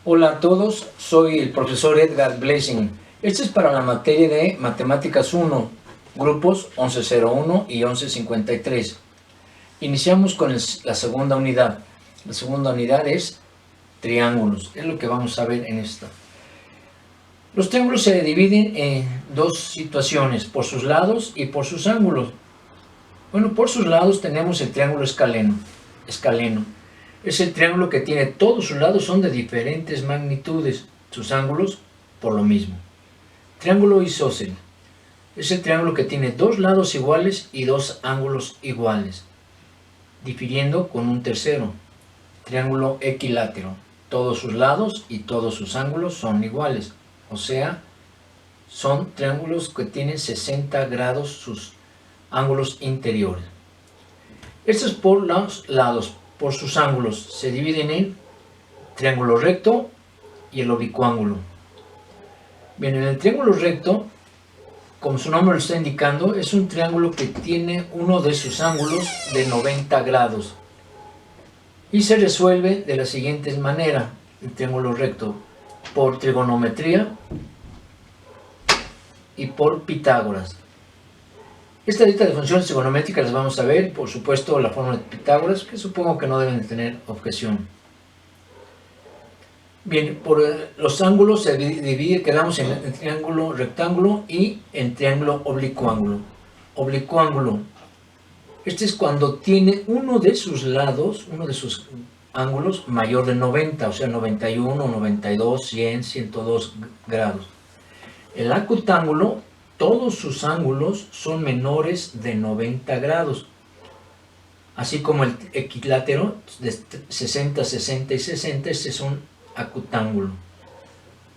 Hola a todos, soy el profesor Edgar Blessing. Este es para la materia de Matemáticas 1, grupos 1101 y 1153. Iniciamos con la segunda unidad. La segunda unidad es triángulos, es lo que vamos a ver en esta. Los triángulos se dividen en dos situaciones, por sus lados y por sus ángulos. Bueno, por sus lados tenemos el triángulo escaleno. Es el triángulo que tiene todos sus lados, son de diferentes magnitudes, sus ángulos por lo mismo. Triángulo isósceles. Es el triángulo que tiene dos lados iguales y dos ángulos iguales, difiriendo con un tercero. Triángulo equilátero. Todos sus lados y todos sus ángulos son iguales, o sea, son triángulos que tienen 60 grados sus ángulos interiores. Estos por los lados, por sus ángulos, se dividen en triángulo recto y el oblicuángulo. Bien, en el triángulo recto, como su nombre lo está indicando, es un triángulo que tiene uno de sus ángulos de 90 grados. Y se resuelve de la siguiente manera, el triángulo recto, por trigonometría y por Pitágoras. Esta lista de funciones trigonométricas las vamos a ver, por supuesto la fórmula de Pitágoras, que supongo que no deben de tener objeción. Bien, por los ángulos se divide, quedamos en el triángulo rectángulo y el triángulo oblicuángulo. Oblicuángulo, este es cuando tiene uno de sus lados, uno de sus ángulos mayor de 90, o sea 91, 92, 100, 102 grados. El acutángulo, todos sus ángulos son menores de 90 grados, así como el equilátero de 60, 60 y 60, este es un acutángulo.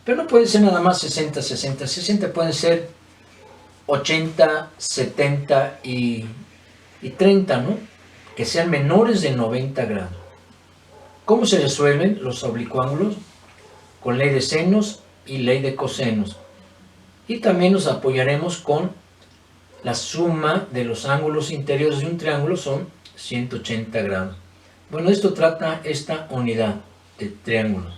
Pero no puede ser nada más 60, 60, 60, pueden ser 80, 70 y 30, ¿no? Que sean menores de 90 grados. ¿Cómo se resuelven los oblicuángulos? Con ley de senos y ley de cosenos. Y también nos apoyaremos con la suma de los ángulos interiores de un triángulo, son 180 grados. Bueno, esto trata esta unidad de triángulos.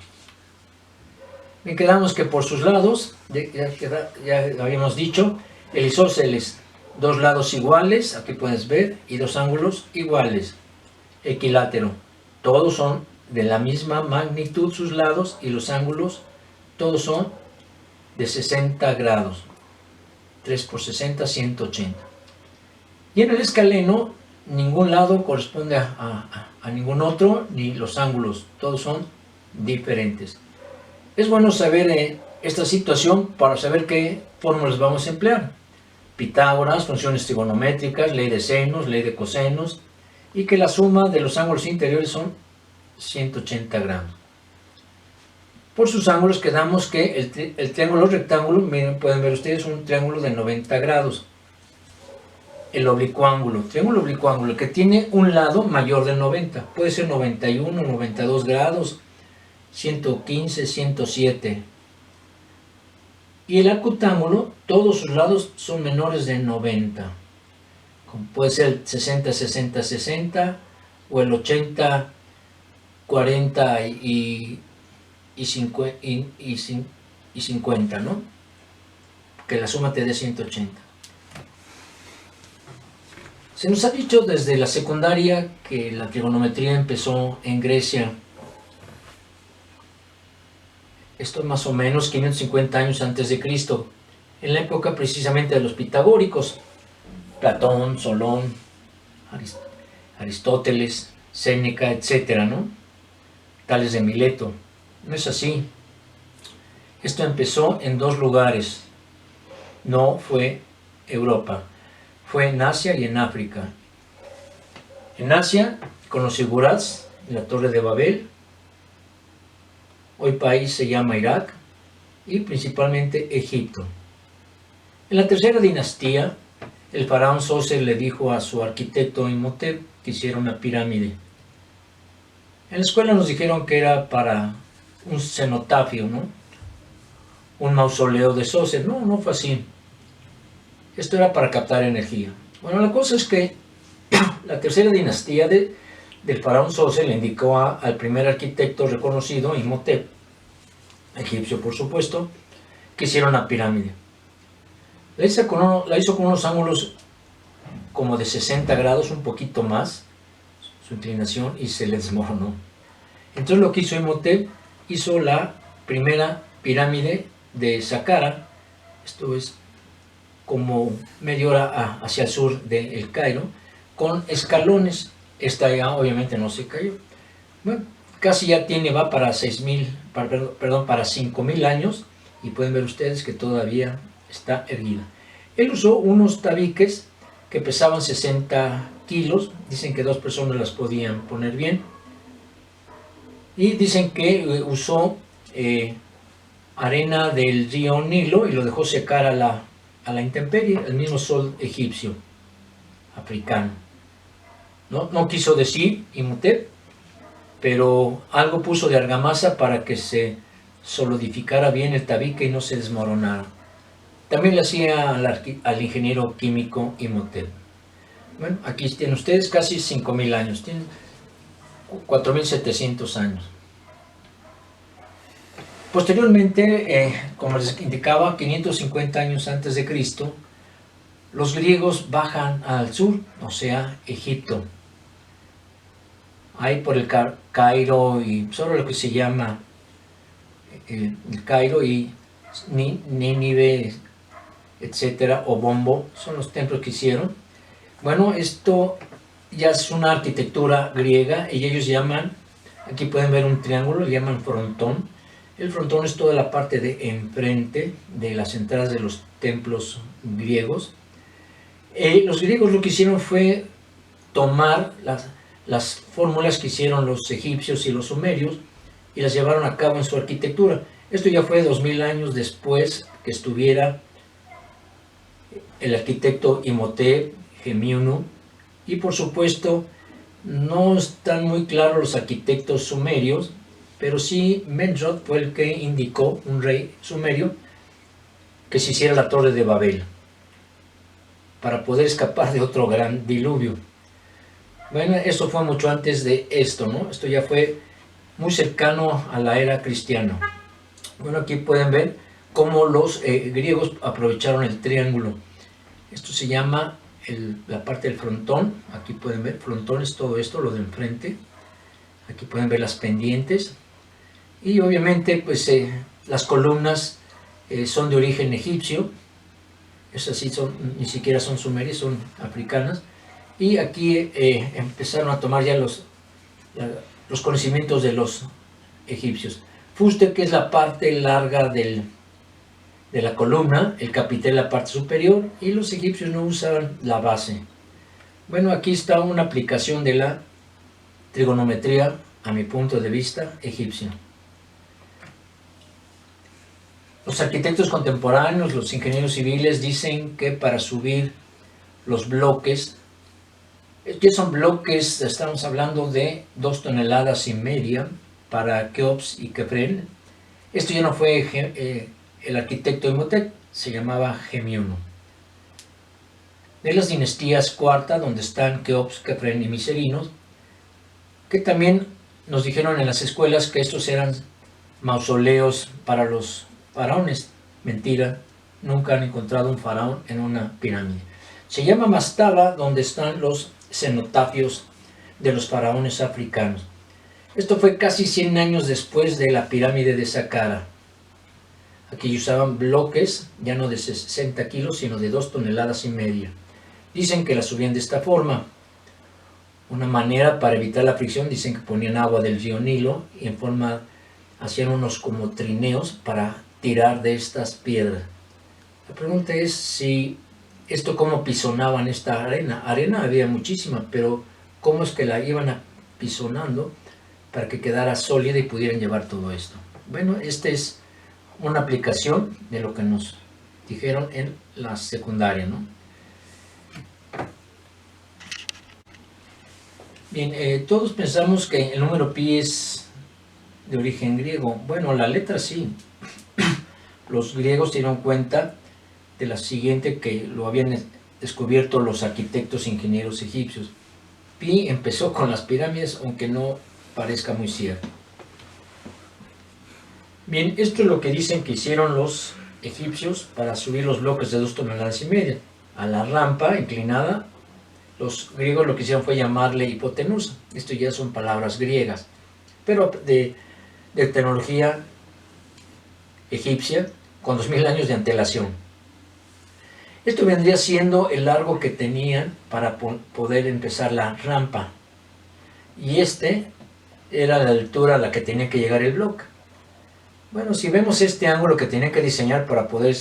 Bien, quedamos que por sus lados, ya habíamos dicho, el isósceles, dos lados iguales, aquí puedes ver, y dos ángulos iguales. Equilátero, todos son de la misma magnitud sus lados y los ángulos, todos son de 60 grados. 3 por 60, 180. Y en el escaleno, ningún lado corresponde a ningún otro, ni los ángulos, todos son diferentes. Es bueno saber esta situación para saber qué fórmulas vamos a emplear. Pitágoras, funciones trigonométricas, ley de senos, ley de cosenos, y que la suma de los ángulos interiores son 180 grados. Por sus ángulos quedamos que el triángulo rectángulo, miren, pueden ver ustedes un triángulo de 90 grados. El oblicuángulo, triángulo oblicuángulo, que tiene un lado mayor de 90, puede ser 91, 92 grados, 115, 107. Y el acutángulo, todos sus lados son menores de 90. Como puede ser el 60, 60, 60, o el 80, 40 y 50, ¿no? Que la suma te dé 180. Se nos ha dicho desde la secundaria que la trigonometría empezó en Grecia. Esto es más o menos 550 años antes de Cristo, en la época precisamente de los pitagóricos, Platón, Solón, Aristóteles, Séneca, etcétera, ¿no? Tales de Mileto. No es así. Esto empezó en dos lugares. No fue Europa. Fue en Asia y en África. En Asia, con los sigurats, en la Torre de Babel. Hoy país se llama Irak. Y principalmente Egipto. En la tercera dinastía, el faraón Sócer le dijo a su arquitecto Imhotep que hiciera una pirámide. En la escuela nos dijeron que era para un cenotafio, ¿no? Un mausoleo de Sócer. No, no fue así. Esto era para captar energía. Bueno, la cosa es que la tercera dinastía del faraón Sócer le indicó al primer arquitecto reconocido, Imhotep, egipcio por supuesto, que hicieron la pirámide. La hizo con unos ángulos como de 60 grados, un poquito más, su inclinación, y se le desmoronó. Entonces lo que hizo Imhotep, hizo la primera pirámide de Saqqara, esto es como media hora hacia el sur del Cairo, con escalones. Esta ya obviamente no se cayó. Bueno, casi ya va para 5.000 años, y pueden ver ustedes que todavía está erguida. Él usó unos tabiques que pesaban 60 kilos, dicen que 2 personas las podían poner bien, y dicen que usó arena del río Nilo y lo dejó secar a la intemperie, el mismo sol egipcio, africano. No quiso decir Imhotep, pero algo puso de argamasa para que se solidificara bien el tabique y no se desmoronara. También le hacía al ingeniero químico Imhotep. Bueno, aquí tienen ustedes casi 5.000 años, tienen 4.700 años. Posteriormente, como les indicaba, 550 años antes de Cristo, los griegos bajan al sur, o sea, Egipto. Ahí por el Cairo y solo lo que se llama el Cairo y Nínive, etcétera, o Bombo, son los templos que hicieron. Bueno, esto ya es una arquitectura griega y ellos llaman, aquí pueden ver un triángulo, le llaman frontón. El frontón es toda la parte de enfrente de las entradas de los templos griegos. Los griegos lo que hicieron fue tomar las fórmulas que hicieron los egipcios y los sumerios y las llevaron a cabo en su arquitectura. Esto ya fue 2000 años después que estuviera el arquitecto Imhotep, Gemiunu, y por supuesto no están muy claros los arquitectos sumerios, pero sí Menrod fue el que indicó, un rey sumerio, que se hiciera la Torre de Babel para poder escapar de otro gran diluvio. Bueno, eso fue mucho antes de esto, ¿no? Esto ya fue muy cercano a la era cristiana. Bueno, aquí pueden ver cómo los griegos aprovecharon el triángulo. Esto se llama la parte del frontón. Aquí pueden ver, frontón es todo esto, lo de enfrente. Aquí pueden ver las pendientes. Y obviamente, pues las columnas son de origen egipcio. Esas sí ni siquiera son sumerias, son africanas. Y aquí empezaron a tomar ya los conocimientos de los egipcios. Fuste, que es la parte larga de la columna, el capitel la parte superior, y los egipcios no usaban la base. Bueno, aquí está una aplicación de la trigonometría, a mi punto de vista, egipcia. Los arquitectos contemporáneos, los ingenieros civiles, dicen que para subir los bloques, ¿qué son bloques? Estamos hablando de 2,5 toneladas para Keops y Kefren. Esto ya no fue el arquitecto Imhotep, se llamaba Gemiunu. De las dinastías cuarta, donde están Keops, Kefren y Miserinos, que también nos dijeron en las escuelas que estos eran mausoleos para los faraones. Mentira, nunca han encontrado un faraón en una pirámide. Se llama Mastaba, donde están los cenotafios de los faraones africanos. Esto fue casi 100 años después de la pirámide de Saqqara. Aquí usaban bloques, ya no de 60 kilos, sino de 2,5 toneladas. Dicen que la subían de esta forma. Una manera para evitar la fricción, dicen que ponían agua del río Nilo y hacían unos como trineos para tirar de estas piedras. La pregunta es si cómo pisonaban esta arena. Arena había muchísima, pero cómo es que la iban pisonando para que quedara sólida y pudieran llevar todo esto. Bueno, esta es una aplicación de lo que nos dijeron en la secundaria, ¿no? Bien, todos pensamos que el número pi es de origen griego. Bueno, la letra sí. Los griegos se dieron cuenta de la siguiente, que lo habían descubierto los arquitectos e ingenieros egipcios. Pi empezó con las pirámides, aunque no parezca muy cierto. Bien, esto es lo que dicen que hicieron los egipcios para subir los bloques de 2,5 toneladas. A la rampa inclinada, los griegos lo que hicieron fue llamarle hipotenusa. Esto ya son palabras griegas, pero de tecnología egipcia con 2000 años de antelación. Esto vendría siendo el largo que tenían para poder empezar la rampa. Y este era la altura a la que tenía que llegar el bloque. Bueno, si vemos este ángulo que tenía que diseñar para poder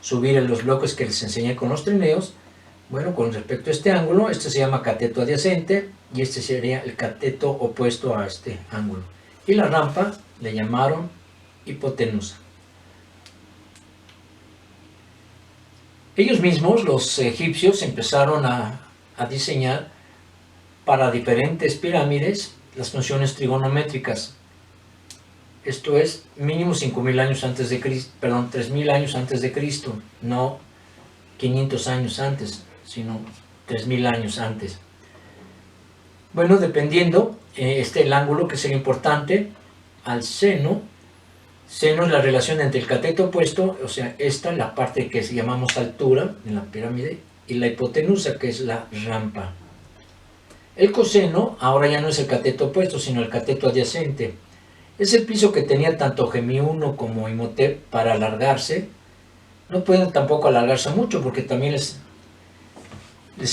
subir en los bloques que les enseñé con los trineos, bueno, con respecto a este ángulo, este se llama cateto adyacente y este sería el cateto opuesto a este ángulo. Y la rampa le llamaron hipotenusa. Ellos mismos, los egipcios, empezaron a diseñar para diferentes pirámides las funciones trigonométricas. Esto es mínimo 5.000 años antes de Cristo, perdón, 3.000 años antes de Cristo, no 500 años antes, sino 3.000 años antes. Bueno, dependiendo, el ángulo que es el importante, al seno. Seno es la relación entre el cateto opuesto, o sea, esta, la parte que llamamos altura en la pirámide, y la hipotenusa, que es la rampa. El coseno ahora ya no es el cateto opuesto, sino el cateto adyacente. Es el piso que tenía tanto Gemi-1 como Imhotep para alargarse. No pueden tampoco alargarse mucho porque también les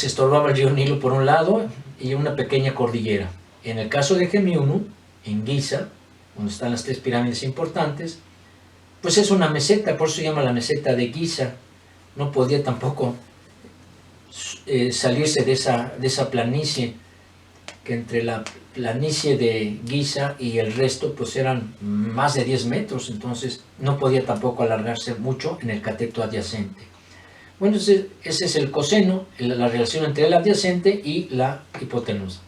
estorbaba el río Nilo por un lado y una pequeña cordillera. En el caso de Gemi-1, en Giza, donde están las 3 pirámides importantes, pues es una meseta, por eso se llama la meseta de Giza. No podía tampoco salirse de esa planicie, que entre la planicie de Giza y el resto pues eran más de 10 metros, entonces no podía tampoco alargarse mucho en el cateto adyacente. Bueno, ese es el coseno, la relación entre el adyacente y la hipotenusa.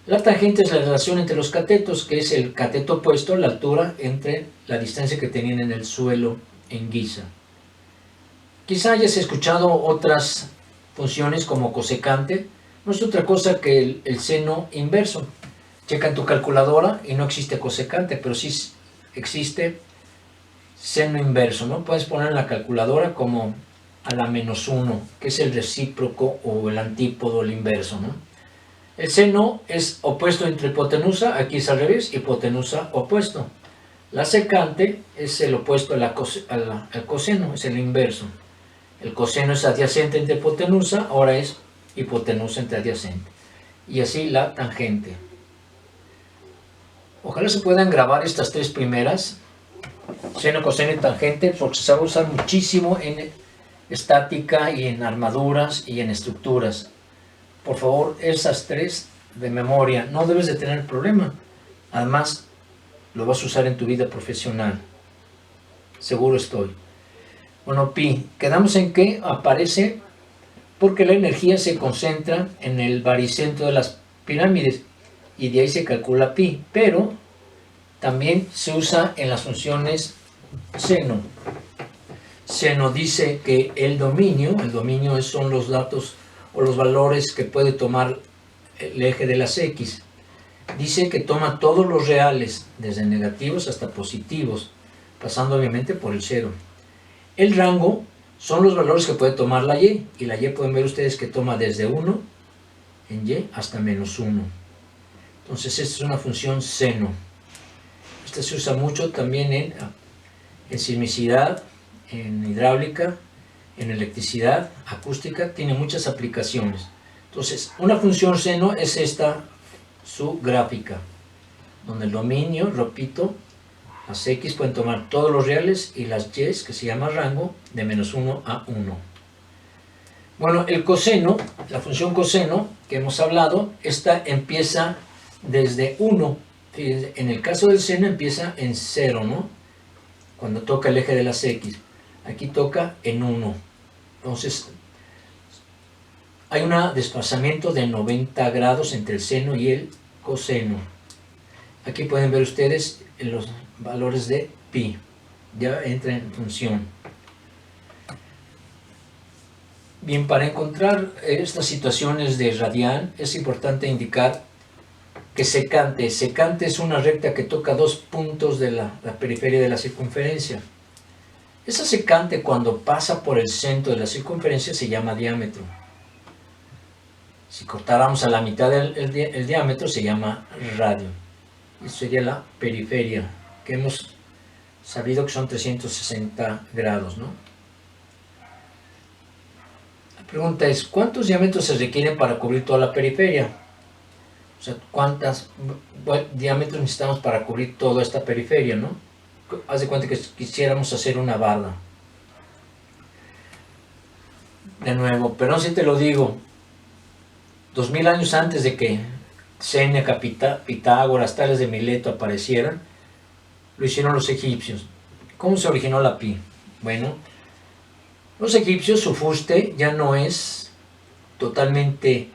La tangente es la relación entre los catetos, que es el cateto opuesto, la altura entre la distancia que tenían en el suelo en Giza. Quizá hayas escuchado otras funciones como cosecante. No es otra cosa que el seno inverso. Checa en tu calculadora y no existe cosecante, pero sí existe seno inverso, ¿no? Puedes poner en la calculadora como a la -1, que es el recíproco o el antípodo, el inverso, ¿no? El seno es opuesto entre hipotenusa, aquí es al revés, hipotenusa opuesto. La secante es el opuesto al coseno, es el inverso. El coseno es adyacente entre hipotenusa, ahora es hipotenusa entre adyacente. Y así la tangente. Ojalá se puedan grabar estas 3 primeras, seno, coseno y tangente, porque se va a usar muchísimo en estática y en armaduras y en estructuras. Por favor, esas 3 de memoria, no debes de tener problema. Además, lo vas a usar en tu vida profesional. Seguro estoy. Bueno, pi, quedamos en que aparece porque la energía se concentra en el baricentro de las pirámides y de ahí se calcula pi, pero también se usa en las funciones seno. Seno dice que el dominio son los datos o los valores que puede tomar el eje de las X. Dice que toma todos los reales, desde negativos hasta positivos, pasando obviamente por el 0. El rango son los valores que puede tomar la Y, y la Y pueden ver ustedes que toma desde 1 en Y hasta -1. Entonces esta es una función seno. Esta se usa mucho también en sismicidad, en hidráulica, en electricidad, acústica, tiene muchas aplicaciones. Entonces, una función seno es esta, su gráfica, donde el dominio, repito, las X pueden tomar todos los reales y las Y, que se llama rango, de -1 a 1. Bueno, el coseno, la función coseno que hemos hablado, esta empieza desde 1. Fíjense, en el caso del seno empieza en 0, ¿no? Cuando toca el eje de las X. Aquí toca en 1. Entonces, hay un desplazamiento de 90 grados entre el seno y el coseno. Aquí pueden ver ustedes los valores de pi. Ya entra en función. Bien, para encontrar estas situaciones de radian es importante indicar que secante. Secante es una recta que toca dos puntos de la periferia de la circunferencia. Esa secante, cuando pasa por el centro de la circunferencia, se llama diámetro. Si cortáramos a la mitad el diámetro, se llama radio. Eso sería la periferia, que hemos sabido que son 360 grados, ¿no? La pregunta es, ¿cuántos diámetros se requieren para cubrir toda la periferia? O sea, ¿cuántos diámetros necesitamos para cubrir toda esta periferia, no? Haz de cuenta que quisiéramos hacer una barda. De nuevo, pero no sé si te lo digo, 2000 años antes de que Séneca, Pitágoras, Tales de Mileto aparecieran, lo hicieron los egipcios. ¿Cómo se originó la pi? Bueno, los egipcios, su fuste ya no es totalmente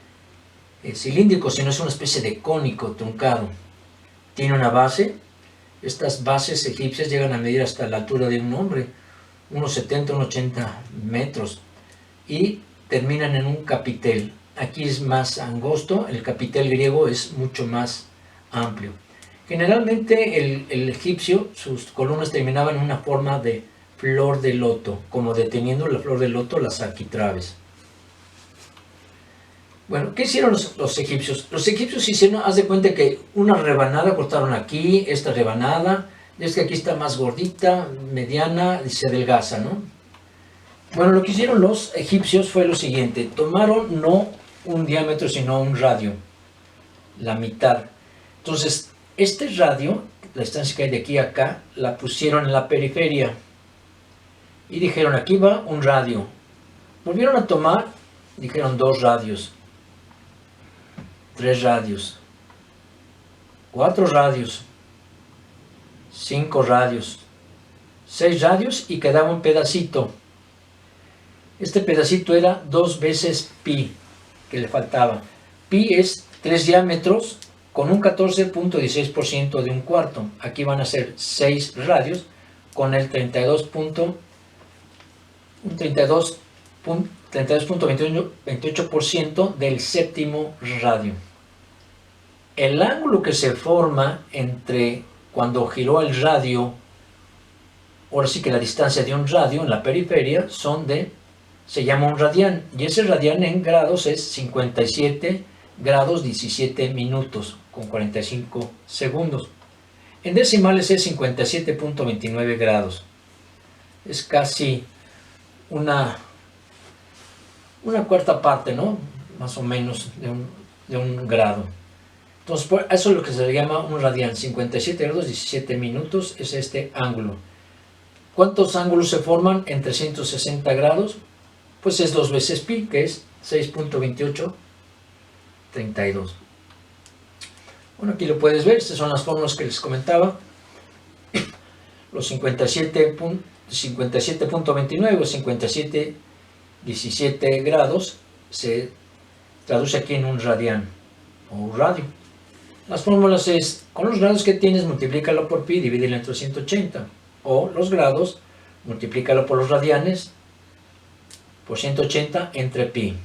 cilíndrico, sino es una especie de cónico truncado. Tiene una base. Estas bases egipcias llegan a medir hasta la altura de un hombre, unos 70, unos 80 metros, y terminan en un capitel. Aquí es más angosto, el capitel griego es mucho más amplio. Generalmente el egipcio, sus columnas terminaban en una forma de flor de loto, como deteniendo la flor de loto las arquitraves. Bueno, ¿qué hicieron los egipcios? Los egipcios hicieron, haz de cuenta que una rebanada cortaron aquí, esta rebanada, y es que aquí está más gordita, mediana, y se adelgaza, ¿no? Bueno, lo que hicieron los egipcios fue lo siguiente, tomaron no un diámetro, sino un radio, la mitad. Entonces, este radio, la distancia que hay de aquí a acá, la pusieron en la periferia, y dijeron, aquí va un radio. Volvieron a tomar, dijeron 2 radios. 3 radios, 4 radios, 5 radios, 6 radios y quedaba un pedacito. Este pedacito era 2 veces pi que le faltaba. Pi es 3 diámetros con un 14.16% de un cuarto. Aquí van a ser 6 radios con el 32.28% del séptimo radio. El ángulo que se forma entre cuando giró el radio, ahora sí que la distancia de un radio en la periferia se llama un radián, y ese radián en grados es 57 grados 17 minutos con 45 segundos. En decimales es 57.29 grados. Es casi una cuarta parte, ¿no? Más o menos de un grado. Entonces, eso es lo que se le llama un radián. 57 grados 17 minutos es este ángulo. ¿Cuántos ángulos se forman en 360 grados? Pues es 2 veces pi, que es 6.2832. Bueno, aquí lo puedes ver. Estas son las fórmulas que les comentaba. Los 57.29 o 57.17 grados se traduce aquí en un radián o un radio. Las fórmulas es, con los grados que tienes, multiplícalo por pi, divídelo entre 180. O los grados, multiplícalo por los radianes, por 180 entre pi.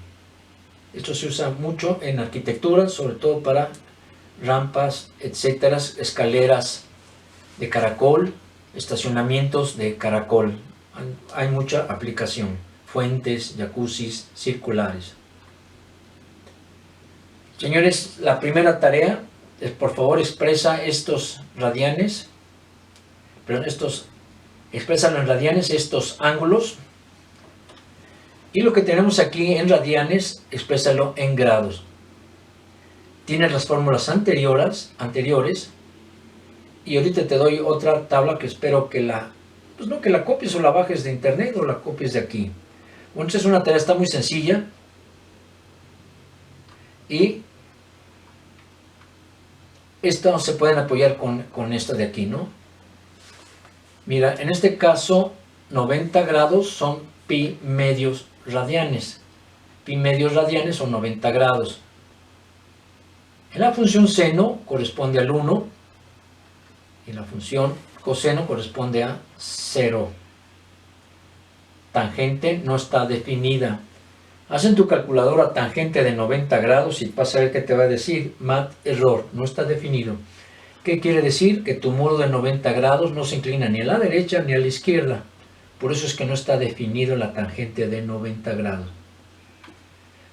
Esto se usa mucho en arquitectura, sobre todo para rampas, etcétera, escaleras de caracol, estacionamientos de caracol. Hay mucha aplicación. Fuentes, jacuzzis, circulares. Señores, la primera tarea es, por favor, expresa estos radianes, expresan en radianes estos ángulos, y lo que tenemos aquí en radianes, exprésalo en grados. Tienes las fórmulas anteriores, y ahorita te doy otra tabla que espero que que la copies o la bajes de internet o la copies de aquí. Bueno, esta es una tarea, está muy sencilla, y esto se pueden apoyar con esta de aquí, ¿no? Mira, en este caso 90 grados son pi medios radianes. Pi medios radianes son 90 grados. En la función seno corresponde al 1 y la función coseno corresponde a 0. Tangente no está definida. Haz en tu calculadora tangente de 90 grados y vas a ver que te va a decir mat error, no está definido. ¿Qué quiere decir? Que tu modo de 90 grados no se inclina ni a la derecha ni a la izquierda. Por eso es que no está definido la tangente de 90 grados.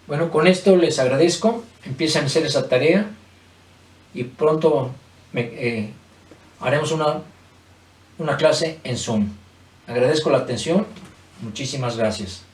Bueno, con esto les agradezco. Empiezan a hacer esa tarea y pronto haremos una clase en Zoom. Agradezco la atención. Muchísimas gracias.